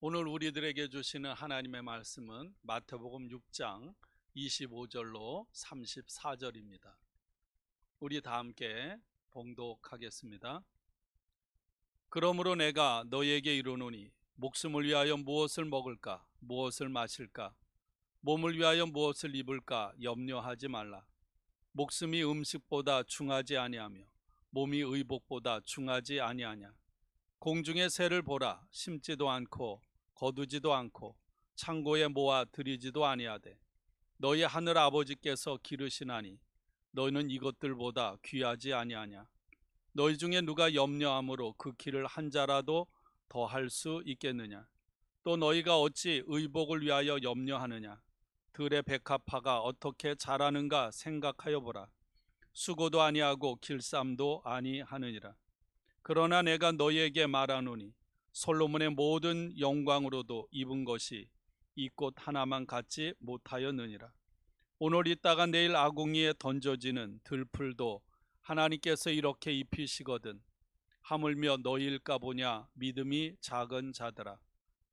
오늘 우리들에게 주시는 하나님의 말씀은 마태복음 6장 25절로 34절입니다. 우리 다 함께 봉독하겠습니다. 그러므로 내가 너희에게 이르노니 목숨을 위하여 무엇을 먹을까 무엇을 마실까 몸을 위하여 무엇을 입을까 염려하지 말라. 목숨이 음식보다 중하지 아니하며 몸이 의복보다 중하지 아니하냐. 공중의 새를 보라. 심지도 않고 거두지도 않고 창고에 모아 들이지도 아니하되 너희 하늘 아버지께서 기르시나니 너희는 이것들보다 귀하지 아니하냐. 너희 중에 누가 염려함으로 그 길을 한 자라도 더 할 수 있겠느냐. 또 너희가 어찌 의복을 위하여 염려하느냐. 들의 백합화가 어떻게 자라는가 생각하여 보라. 수고도 아니하고 길쌈도 아니하느니라. 그러나 내가 너희에게 말하노니 솔로몬의 모든 영광으로도 입은 것이 이 꽃 하나만 갖지 못하였느니라. 오늘 있다가 내일 아궁이에 던져지는 들풀도 하나님께서 이렇게 입히시거든 하물며 너희일까 보냐. 믿음이 작은 자들아.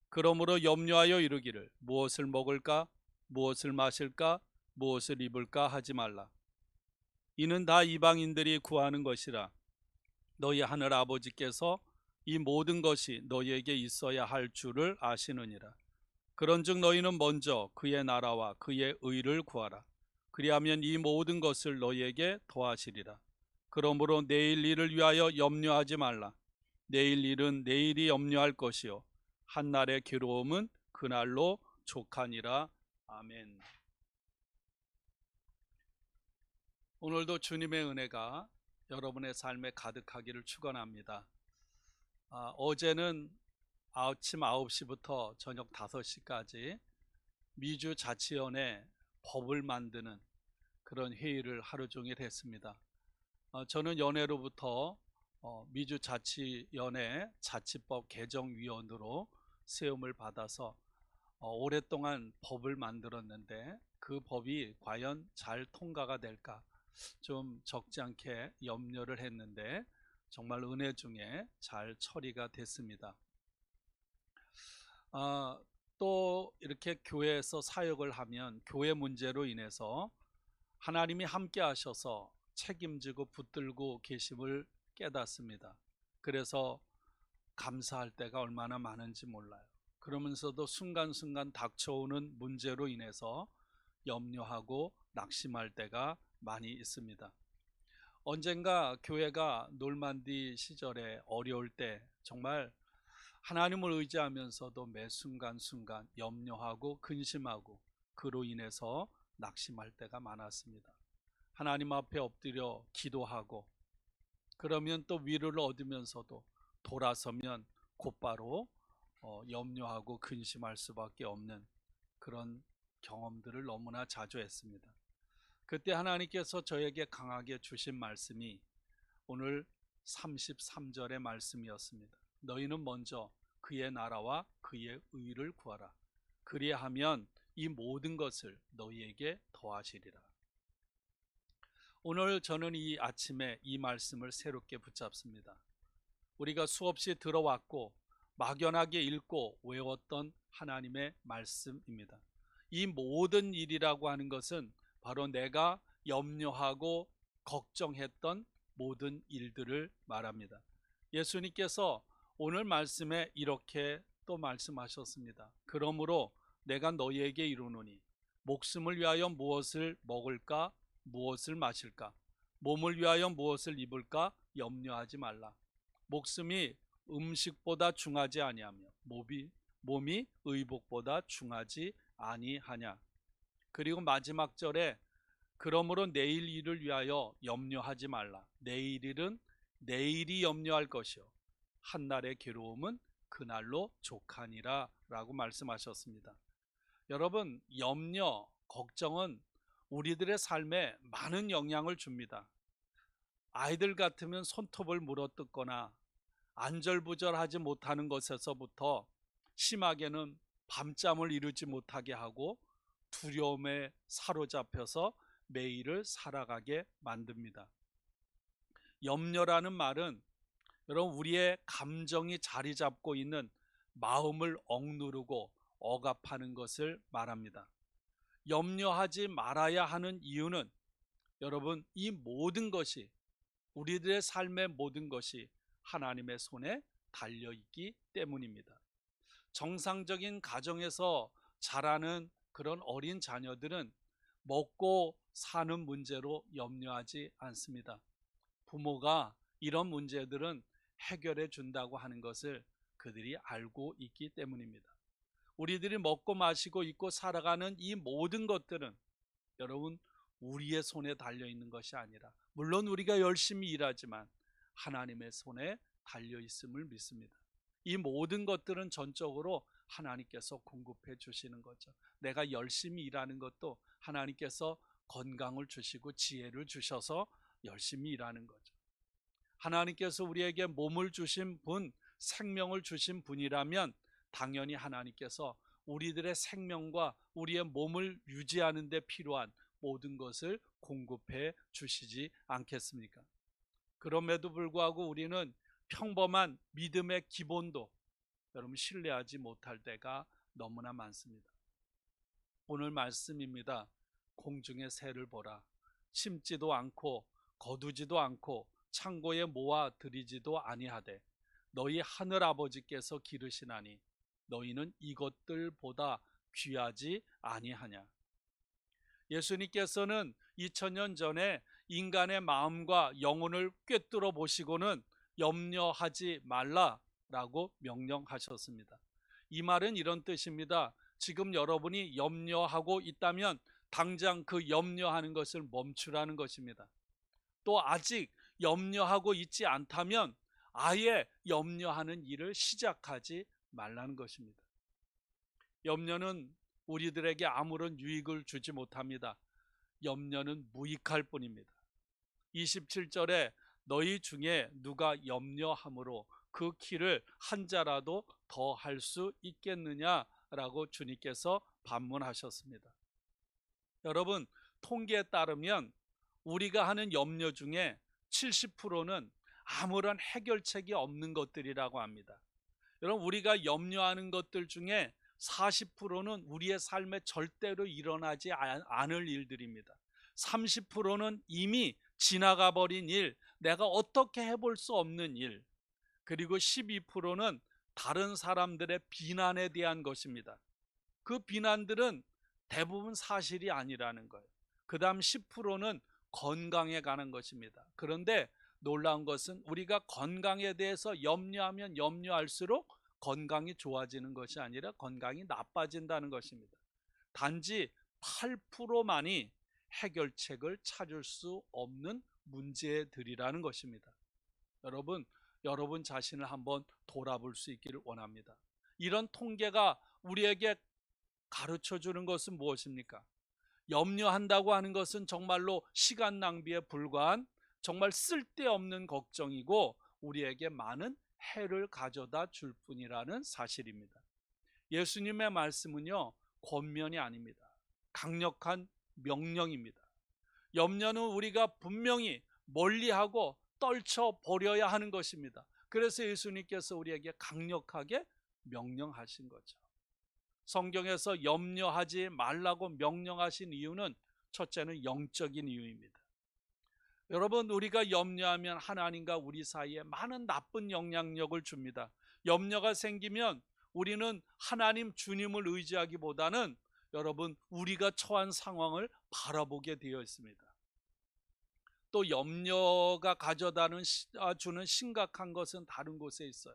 그러므로 염려하여 이르기를 무엇을 먹을까 무엇을 마실까 무엇을 입을까 하지 말라. 이는 다 이방인들이 구하는 것이라. 너희 하늘 아버지께서 이 모든 것이 너희에게 있어야 할 줄을 아시느니라. 그런즉 너희는 먼저 그의 나라와 그의 의를 구하라. 그리하면 이 모든 것을 너희에게 더하시리라. 그러므로 내일 일을 위하여 염려하지 말라. 내일 일은 내일이 염려할 것이요 한날의 괴로움은 그날로 족하니라. 아멘. 오늘도 주님의 은혜가 여러분의 삶에 가득하기를 축원합니다. 어제는 아침 9시부터 저녁 5시까지 미주자치연회 법을 만드는 그런 회의를 하루 종일 했습니다. 저는 연회로부터 미주자치연회 자치법 개정위원으로 세움을 받아서 오랫동안 법을 만들었는데 그 법이 과연 잘 통과가 될까 좀 적지 않게 염려를 했는데 정말 은혜 중에 잘 처리가 됐습니다. 또 이렇게 교회에서 사역을 하면 교회 문제로 인해서 하나님이 함께 하셔서 책임지고 붙들고 계심을 깨닫습니다. 그래서 감사할 때가 얼마나 많은지 몰라요. 그러면서도 순간순간 닥쳐오는 문제로 인해서 염려하고 낙심할 때가 많이 있습니다. 언젠가 교회가 놀만디 시절에 어려울 때 정말 하나님을 의지하면서도 매 순간순간 염려하고 근심하고 그로 인해서 낙심할 때가 많았습니다. 하나님 앞에 엎드려 기도하고 그러면 또 위로를 얻으면서도 돌아서면 곧바로 염려하고 근심할 수밖에 없는 그런 경험들을 너무나 자주 했습니다. 그때 하나님께서 저에게 강하게 주신 말씀이 오늘 33절의 말씀이었습니다. 너희는 먼저 그의 나라와 그의 의를 구하라. 그리하면 이 모든 것을 너희에게 더하시리라. 오늘 저는 이 아침에 이 말씀을 새롭게 붙잡습니다. 우리가 수없이 들어왔고 막연하게 읽고 외웠던 하나님의 말씀입니다. 이 모든 일이라고 하는 것은 바로 내가 염려하고 걱정했던 모든 일들을 말합니다. 예수님께서 오늘 말씀에 이렇게 또 말씀하셨습니다. 그러므로 내가 너희에게 이르노니 목숨을 위하여 무엇을 먹을까 무엇을 마실까 몸을 위하여 무엇을 입을까 염려하지 말라. 목숨이 음식보다 중하지 아니하며 몸이 의복보다 중하지 아니하냐. 그리고 마지막 절에 그러므로 내일 일을 위하여 염려하지 말라. 내일 일은 내일이 염려할 것이요 한날의 괴로움은 그날로 족하니라 라고 말씀하셨습니다. 여러분, 염려, 걱정은 우리들의 삶에 많은 영향을 줍니다. 아이들 같으면 손톱을 물어뜯거나 안절부절하지 못하는 것에서부터 심하게는 밤잠을 이루지 못하게 하고 두려움에 사로잡혀서 매일을 살아가게 만듭니다. 염려라는 말은 여러분 우리의 감정이 자리 잡고 있는 마음을 억누르고 억압하는 것을 말합니다. 염려하지 말아야 하는 이유는 여러분, 이 모든 것이, 우리들의 삶의 모든 것이 하나님의 손에 달려있기 때문입니다. 정상적인 가정에서 자라는 그런 어린 자녀들은 먹고 사는 문제로 염려하지 않습니다. 부모가 이런 문제들은 해결해 준다고 하는 것을 그들이 알고 있기 때문입니다. 우리들이 먹고 마시고 입고 살아가는 이 모든 것들은 여러분, 우리의 손에 달려있는 것이 아니라, 물론 우리가 열심히 일하지만 하나님의 손에 달려있음을 믿습니다. 이 모든 것들은 전적으로 하나님께서 공급해 주시는 거죠. 내가 열심히 일하는 것도 하나님께서 건강을 주시고 지혜를 주셔서 열심히 일하는 거죠. 하나님께서 우리에게 몸을 주신 분, 생명을 주신 분이라면 당연히 하나님께서 우리들의 생명과 우리의 몸을 유지하는 데 필요한 모든 것을 공급해 주시지 않겠습니까? 그럼에도 불구하고 우리는 평범한 믿음의 기본도 여러분 신뢰하지 못할 때가 너무나 많습니다. 오늘 말씀입니다. 공중의 새를 보라. 심지도 않고 거두지도 않고 창고에 모아 들이지도 아니하되 너희 하늘 아버지께서 기르시나니 너희는 이것들보다 귀하지 아니하냐. 예수님께서는 2000년 전에 인간의 마음과 영혼을 꿰뚫어 보시고는 염려하지 말라라고 명령하셨습니다. 이 말은 이런 뜻입니다. 지금 여러분이 염려하고 있다면 당장 그 염려하는 것을 멈추라는 것입니다. 또 아직 염려하고 있지 않다면 아예 염려하는 일을 시작하지 말라는 것입니다. 염려는 우리들에게 아무런 유익을 주지 못합니다. 염려는 무익할 뿐입니다. 27절에 너희 중에 누가 염려함으로 그 키를 한 자라도 더 할 수 있겠느냐라고 주님께서 반문하셨습니다. 여러분, 통계에 따르면 우리가 하는 염려 중에 70%는 아무런 해결책이 없는 것들이라고 합니다. 여러분, 우리가 염려하는 것들 중에 40%는 우리의 삶에 절대로 일어나지 않을 일들입니다. 30%는 이미 지나가 버린 일, 내가 어떻게 해볼 수 없는 일, 그리고 12%는 다른 사람들의 비난에 대한 것입니다. 그 비난들은 대부분 사실이 아니라는 거예요. 그 다음 10%는 건강에 관한 것입니다. 그런데 놀라운 것은 우리가 건강에 대해서 염려하면 염려할수록 건강이 좋아지는 것이 아니라 건강이 나빠진다는 것입니다. 단지 8%만이 해결책을 찾을 수 없는 문제들이라는 것입니다. 여러분 자신을 한번 돌아볼 수 있기를 원합니다. 이런 통계가 우리에게 가르쳐 주는 것은 무엇입니까? 염려한다고 하는 것은 정말로 시간 낭비에 불과한 정말 쓸데없는 걱정이고 우리에게 많은 해를 가져다 줄 뿐이라는 사실입니다. 예수님의 말씀은요, 권면이 아닙니다. 강력한 명령입니다. 염려는 우리가 분명히 멀리하고 떨쳐버려야 하는 것입니다. 그래서 예수님께서 우리에게 강력하게 명령하신 거죠. 성경에서 염려하지 말라고 명령하신 이유는 첫째는 영적인 이유입니다. 여러분, 우리가 염려하면 하나님과 우리 사이에 많은 나쁜 영향력을 줍니다. 염려가 생기면 우리는 하나님 주님을 의지하기보다는 여러분 우리가 처한 상황을 바라보게 되어 있습니다. 또 염려가 가져다는 주는 심각한 것은 다른 곳에 있어요.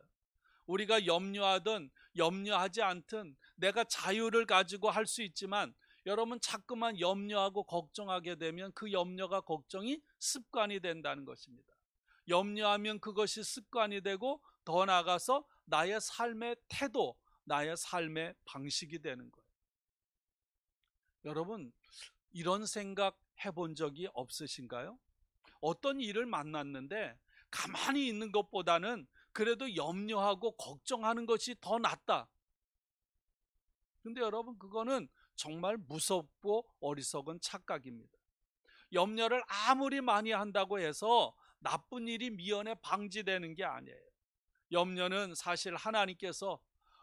우리가 염려하든 염려하지 않든 내가 자유를 가지고 할 수 있지만 여러분 자꾸만 염려하고 걱정하게 되면 그 염려가 걱정이 습관이 된다는 것입니다. 염려하면 그것이 습관이 되고 더 나아가서 나의 삶의 태도, 나의 삶의 방식이 되는 거예요. 여러분, 이런 생각 해본 적이 없으신가요? 어떤 일을 만났는데 가만히 있는 것보다는 그래도 염려하고 걱정하는 것이 더 낫다. 근데 여러분, 그거는 정말 무섭고 어리석은 착각입니다. 염려를 아무리 많이 한다고 해서 나쁜 일이 미연에 방지되는 게 아니에요. 염려는 사실 하나님께서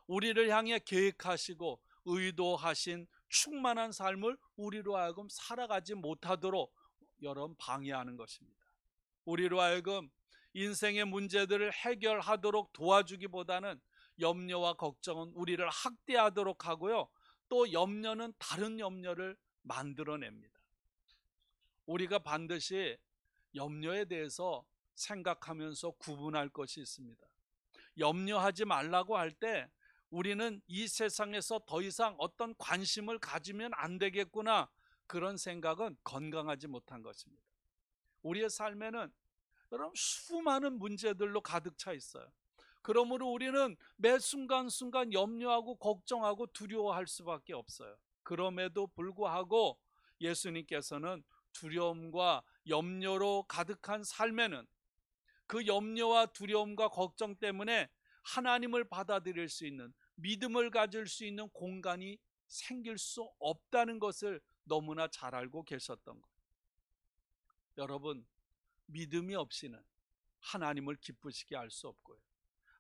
우리를 향해 계획하시고 의도하신 충만한 삶을 우리로 하여금 살아가지 못하도록 여러분 방해하는 것입니다. 우리로 하여금 인생의 문제들을 해결하도록 도와주기보다는 염려와 걱정은 우리를 학대하도록 하고요. 또 염려는 다른 염려를 만들어냅니다. 우리가 반드시 염려에 대해서 생각하면서 구분할 것이 있습니다. 염려하지 말라고 할 때 우리는 이 세상에서 더 이상 어떤 관심을 가지면 안 되겠구나, 그런 생각은 건강하지 못한 것입니다. 우리의 삶에는 여러분 수많은 문제들로 가득 차 있어요. 그러므로 우리는 매 순간순간 염려하고 걱정하고 두려워할 수밖에 없어요. 그럼에도 불구하고 예수님께서는 두려움과 염려로 가득한 삶에는 그 염려와 두려움과 걱정 때문에 하나님을 받아들일 수 있는, 믿음을 가질 수 있는 공간이 생길 수 없다는 것을 너무나 잘 알고 계셨던 거예요. 여러분, 믿음이 없이는 하나님을 기쁘시게 할 수 없고요,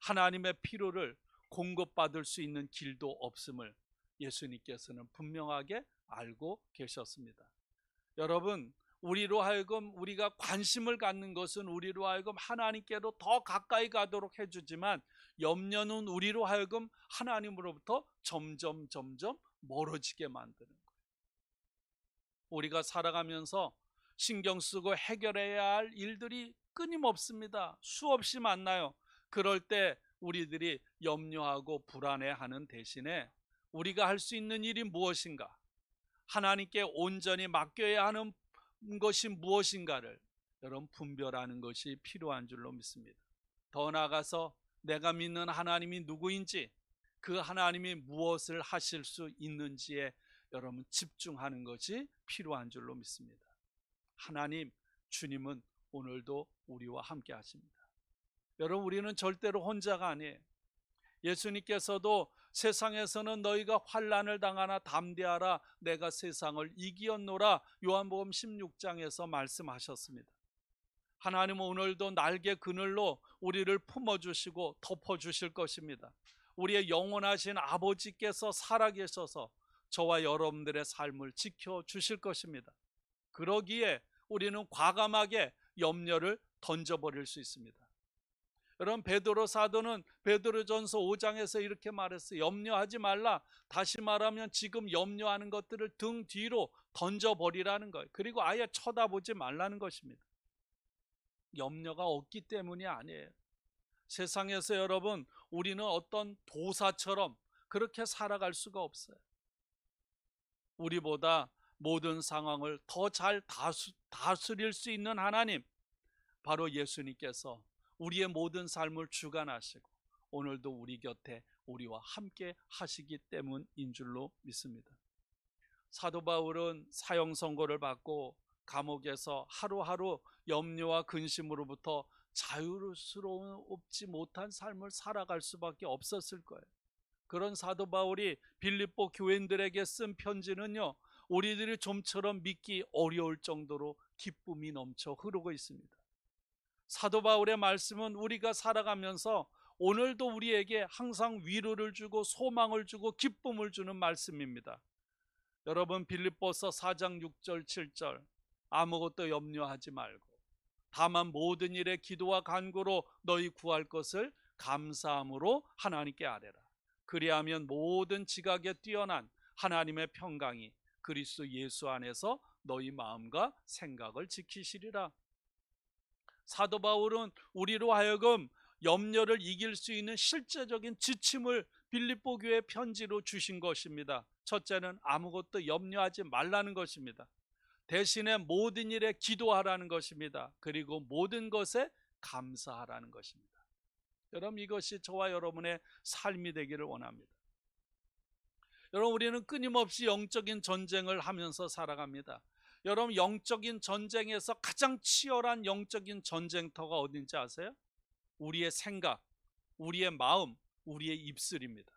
하나님의 필요를 공급받을 수 있는 길도 없음을 예수님께서는 분명하게 알고 계셨습니다. 여러분, 우리로 하여금 우리가 관심을 갖는 것은 우리로 하여금 하나님께로 더 가까이 가도록 해주지만, 염려는 우리로 하여금 하나님으로부터 점점 멀어지게 만드는 거예요. 우리가 살아가면서 신경 쓰고 해결해야 할 일들이 끊임없습니다. 수없이 만나요. 그럴 때 우리들이 염려하고 불안해하는 대신에 우리가 할 수 있는 일이 무엇인가, 하나님께 온전히 맡겨야 하는 것이 무엇인가를 여러분 분별하는 것이 필요한 줄로 믿습니다. 더 나아가서 내가 믿는 하나님이 누구인지, 그 하나님이 무엇을 하실 수 있는지에 여러분 집중하는 것이 필요한 줄로 믿습니다. 하나님, 주님은 오늘도 우리와 함께 하십니다. 여러분, 우리는 절대로 혼자가 아니에요. 예수님께서도 세상에서는 너희가 환난을 당하나 담대하라, 내가 세상을 이기었노라, 요한복음 16장에서 말씀하셨습니다. 하나님은 오늘도 날개 그늘로 우리를 품어주시고 덮어주실 것입니다. 우리의 영원하신 아버지께서 살아계셔서 저와 여러분들의 삶을 지켜주실 것입니다. 그러기에 우리는 과감하게 염려를 던져버릴 수 있습니다. 여러분, 베드로 사도는 베드로전서 5장에서 이렇게 말했어요. 염려하지 말라. 다시 말하면 지금 염려하는 것들을 등 뒤로 던져버리라는 거예요. 그리고 아예 쳐다보지 말라는 것입니다. 염려가 없기 때문이 아니에요. 세상에서 여러분, 우리는 어떤 도사처럼 그렇게 살아갈 수가 없어요. 우리보다 모든 상황을 더 잘 다스릴 수 있는 하나님, 바로 예수님께서 우리의 모든 삶을 주관하시고 오늘도 우리 곁에 우리와 함께 하시기 때문인 줄로 믿습니다. 사도 바울은 사형 선고를 받고 감옥에서 하루하루 염려와 근심으로부터 자유스러움없지 못한 삶을 살아갈 수밖에 없었을 거예요. 그런 사도 바울이 빌립보 교인들에게 쓴 편지는요, 우리들이 좀처럼 믿기 어려울 정도로 기쁨이 넘쳐 흐르고 있습니다. 사도 바울의 말씀은 우리가 살아가면서 오늘도 우리에게 항상 위로를 주고 소망을 주고 기쁨을 주는 말씀입니다. 여러분, 빌립보서 4장 6절 7절, 아무것도 염려하지 말고 다만 모든 일에 기도와 간구로 너희 구할 것을 감사함으로 하나님께 아뢰라. 그리하면 모든 지각에 뛰어난 하나님의 평강이 그리스도 예수 안에서 너희 마음과 생각을 지키시리라. 사도 바울은 우리로 하여금 염려를 이길 수 있는 실제적인 지침을 빌립보 교회 편지로 주신 것입니다. 첫째는 아무것도 염려하지 말라는 것입니다. 대신에 모든 일에 기도하라는 것입니다. 그리고 모든 것에 감사하라는 것입니다. 여러분, 이것이 저와 여러분의 삶이 되기를 원합니다. 여러분, 우리는 끊임없이 영적인 전쟁을 하면서 살아갑니다. 여러분, 영적인 전쟁에서 가장 치열한 영적인 전쟁터가 어딘지 아세요? 우리의 생각, 우리의 마음, 우리의 입술입니다.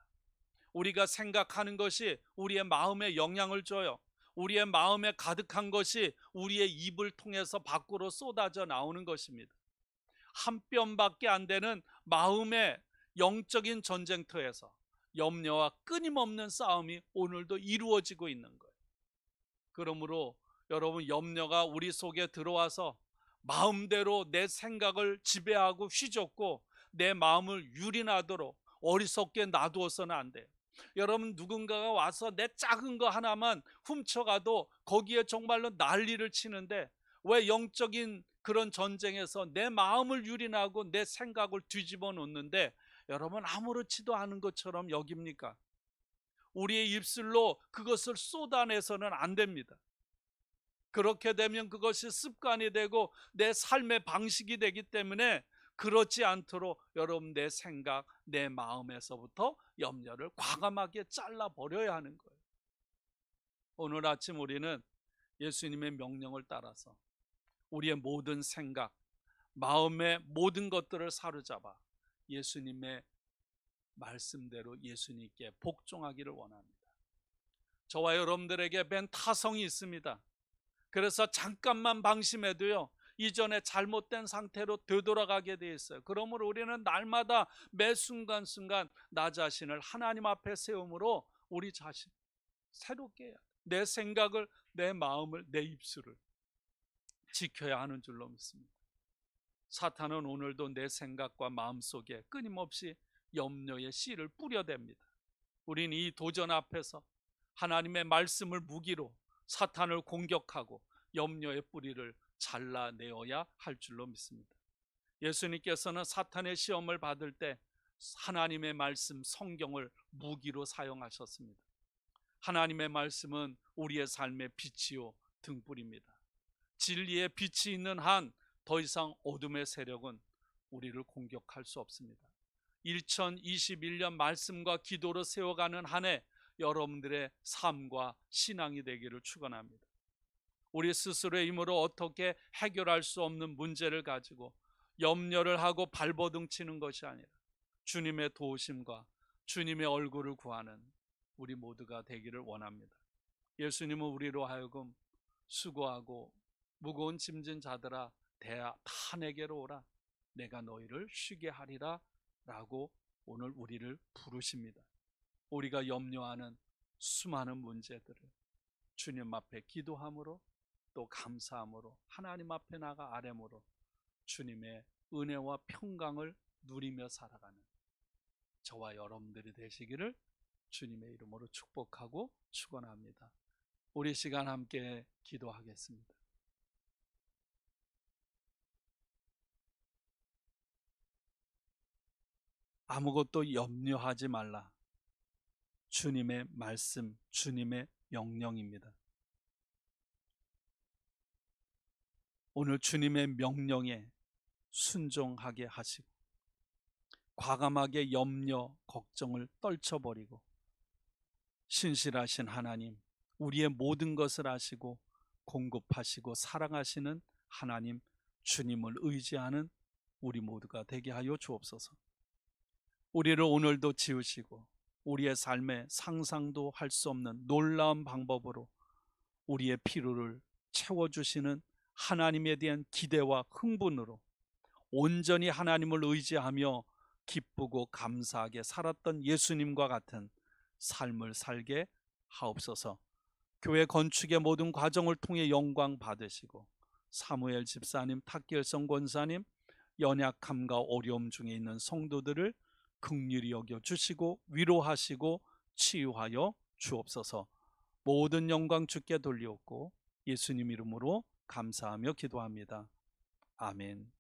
우리가 생각하는 것이 우리의 마음에 영향을 줘요. 우리의 마음에 가득한 것이 우리의 입을 통해서 밖으로 쏟아져 나오는 것입니다. 한 뼘밖에 안 되는 마음의 영적인 전쟁터에서 염려와 끊임없는 싸움이 오늘도 이루어지고 있는 거예요. 그러므로 여러분, 염려가 우리 속에 들어와서 마음대로 내 생각을 지배하고 휘젓고 내 마음을 유린하도록 어리석게 놔두어서는 안 돼요. 여러분, 누군가가 와서 내 작은 거 하나만 훔쳐가도 거기에 정말로 난리를 치는데, 왜 영적인 그런 전쟁에서 내 마음을 유린하고 내 생각을 뒤집어 놓는데 여러분 아무렇지도 않은 것처럼 여깁니까? 우리의 입술로 그것을 쏟아내서는 안 됩니다. 그렇게 되면 그것이 습관이 되고 내 삶의 방식이 되기 때문에 그렇지 않도록 여러분, 내 생각, 내 마음에서부터 염려를 과감하게 잘라버려야 하는 거예요. 오늘 아침 우리는 예수님의 명령을 따라서 우리의 모든 생각, 마음의 모든 것들을 사로잡아 예수님의 말씀대로 예수님께 복종하기를 원합니다. 저와 여러분들에게 맨 타성이 있습니다. 그래서 잠깐만 방심해도요, 이전에 잘못된 상태로 되돌아가게 돼 있어요. 그러므로 우리는 날마다 매 순간순간 나 자신을 하나님 앞에 세움으로 우리 자신 새롭게 해야 돼. 내 생각을, 내 마음을, 내 입술을 지켜야 하는 줄로 믿습니다. 사탄은 오늘도 내 생각과 마음 속에 끊임없이 염려의 씨를 뿌려댑니다. 우리는 이 도전 앞에서 하나님의 말씀을 무기로 사탄을 공격하고 염려의 뿌리를 잘라내어야 할 줄로 믿습니다. 예수님께서는 사탄의 시험을 받을 때 하나님의 말씀, 성경을 무기로 사용하셨습니다. 하나님의 말씀은 우리의 삶의 빛이요 등불입니다. 진리의 빛이 있는 한 더 이상 어둠의 세력은 우리를 공격할 수 없습니다. 2021년 말씀과 기도로 세워가는 한 해 여러분들의 삶과 신앙이 되기를 축원합니다. 우리 스스로의 힘으로 어떻게 해결할 수 없는 문제를 가지고 염려를 하고 발버둥 치는 것이 아니라 주님의 도우심과 주님의 얼굴을 구하는 우리 모두가 되기를 원합니다. 예수님은 우리로 하여금 수고하고 무거운 짐진 자들아 다 내게로 오라, 내가 너희를 쉬게 하리라 라고 오늘 우리를 부르십니다. 우리가 염려하는 수많은 문제들을 주님 앞에 기도함으로 또 감사함으로 하나님 앞에 나가 아뢰므로 주님의 은혜와 평강을 누리며 살아가는 저와 여러분들이 되시기를 주님의 이름으로 축복하고 축원합니다. 우리 시간 함께 기도하겠습니다. 아무것도 염려하지 말라. 주님의 말씀, 주님의 명령입니다. 오늘 주님의 명령에 순종하게 하시고 과감하게 염려, 걱정을 떨쳐버리고 신실하신 하나님, 우리의 모든 것을 아시고 공급하시고 사랑하시는 하나님, 주님을 의지하는 우리 모두가 되게 하여 주옵소서. 우리를 오늘도 지으시고 우리의 삶에 상상도 할 수 없는 놀라운 방법으로 우리의 필요를 채워주시는 하나님에 대한 기대와 흥분으로 온전히 하나님을 의지하며 기쁘고 감사하게 살았던 예수님과 같은 삶을 살게 하옵소서. 교회 건축의 모든 과정을 통해 영광 받으시고 사무엘 집사님, 탁길성 권사님, 연약함과 어려움 중에 있는 성도들을 긍휼히 여겨주시고 위로하시고 치유하여 주옵소서. 모든 영광 주께 돌리옵고 예수님 이름으로 감사하며 기도합니다. 아멘.